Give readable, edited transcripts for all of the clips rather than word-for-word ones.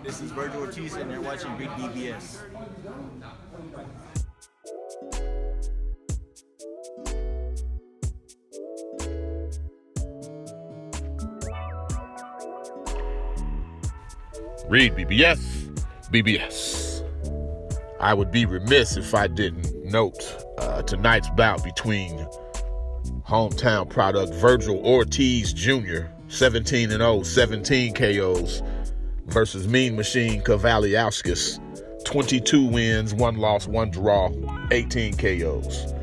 This is VERGIL ORTIZ, and you're watching REED-BBS. REED-BBS, BBS. I would be remiss if I didn't note tonight's bout between hometown product VERGIL ORTIZ Jr., 17-0, 17 KOs, versus Mean Machine Kavaliauskas, 22 wins, 1 loss, 1 draw, 18 KOs.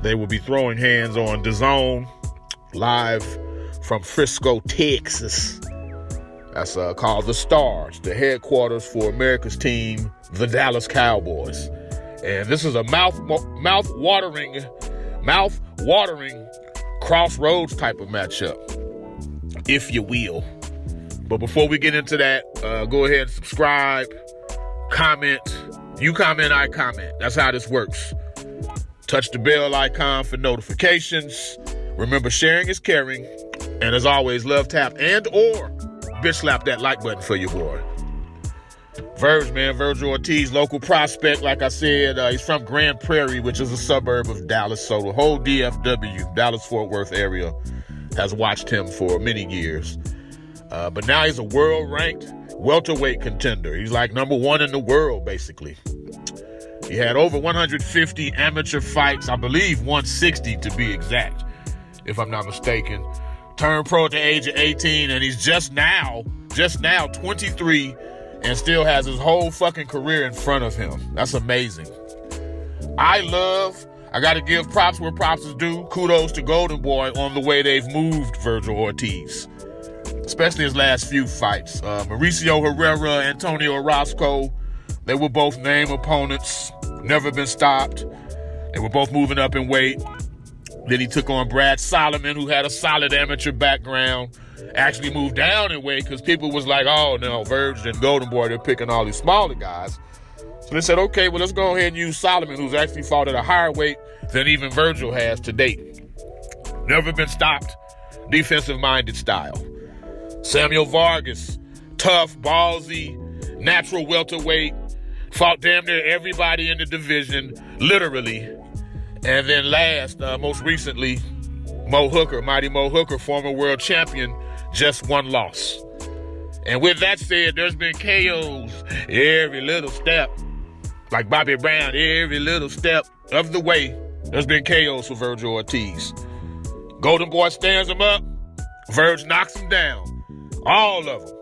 They will be throwing hands on DAZN live from Frisco, Texas. That's called the Stars, the headquarters for America's team, the Dallas Cowboys. And this is a mouth-watering Crossroads type of matchup, if you will. But before we get into that, go ahead and subscribe, comment. You comment, I comment. That's how this works. Touch the bell icon for notifications. Remember, sharing is caring. And as always, love tap and or bitch slap that like button for your boy. VERGIL ORTIZ, local prospect. Like I said, he's from Grand Prairie, which is a suburb of Dallas. So the whole DFW, Dallas-Fort Worth area, has watched him for many years. But now he's a world-ranked welterweight contender. He's like number 1 in the world, basically. He had over 150 amateur fights, I believe 160 to be exact, if I'm not mistaken. Turned pro at the age of 18, and he's just now 23, and still has his whole fucking career in front of him. That's amazing. I got to give props where props is due. Kudos to Golden Boy on the way they've moved VERGIL ORTIZ, especially his last few fights. Mauricio Herrera, Antonio Orozco, they were both name opponents, never been stopped. They were both moving up in weight. Then he took on Brad Solomon, who had a solid amateur background, actually moved down in weight because people was like, oh, no, Verge and Golden Boy, they're picking all these smaller guys. So they said, okay, well, let's go ahead and use Solomon, who's actually fought at a higher weight than even Vergil has to date. Never been stopped, defensive-minded style. Samuel Vargas, tough, ballsy, natural welterweight, fought damn near everybody in the division, literally. And then last, most recently, Mighty Mo Hooker, former world champion, just 1 loss. And with that said, there's been KOs every little step. Like Bobby Brown, every little step of the way, there's been KOs for VERGIL ORTIZ. Golden Boy stands him up, Verge knocks him down. All of them.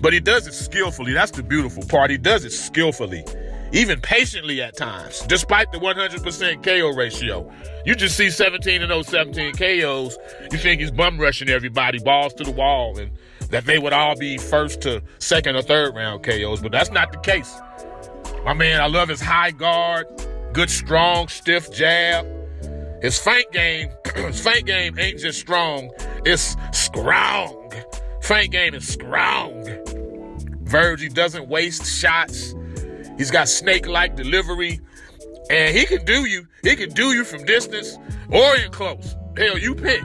But he does it skillfully. That's the beautiful part. He does it skillfully. Even patiently at times, despite the 100% KO ratio. You just see 17-0, 17 KOs. You think he's bum rushing everybody, balls to the wall, and that they would all be first to second or third round KOs, but that's not the case. My man, I love his high guard, good, strong, stiff jab. His feint game, ain't just strong, it's strong. Feint game is strong. Verge, he doesn't waste shots. He's got snake-like delivery, and he can do you. He can do you from distance or in close. Hell, you pick.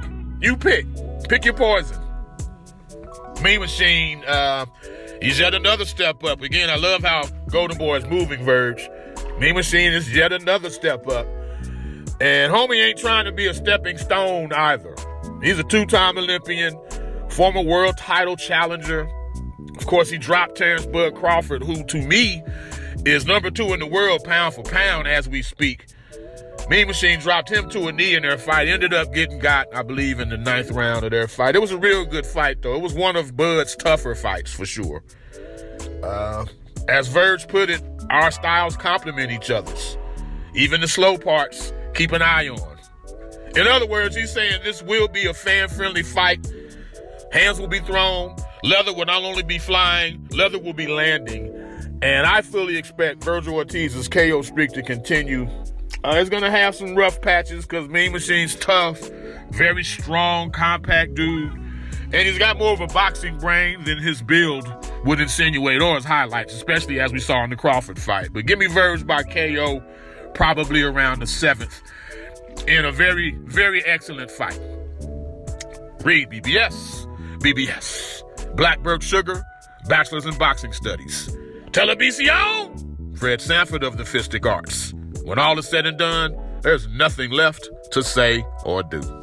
Pick your poison. Mean Machine, he's yet another step up. Again, I love how Golden Boy is moving, Verge. Mean Machine is yet another step up. And homie ain't trying to be a stepping stone either. He's a 2-time Olympian, former world title challenger. Of course, he dropped Terence Bud Crawford, who to me is number 2 in the world pound for pound as we speak. Mean Machine dropped him to a knee in their fight. Ended up getting got, I believe, in the 9th round of their fight. It was a real good fight, though. It was one of Bud's tougher fights, for sure. As Verge put it, our styles complement each other's. Even the slow parts, keep an eye on. In other words, he's saying this will be a fan-friendly fight. Hands will be thrown. Leather will not only be flying, leather will be landing. And I fully expect VERGIL ORTIZ's KO streak to continue. He's going to have some rough patches because Mean Machine's tough, very strong, compact dude. And he's got more of a boxing brain than his build would insinuate or his highlights, especially as we saw in the Crawford fight. But give me Verge by KO probably around the 7th in a very, very excellent fight. REED-BBS, BBS. Blackbird Sugar, Bachelor's in Boxing Studies. Television! Fred Sanford of the Fistic Arts. When all is said and done, there's nothing left to say or do.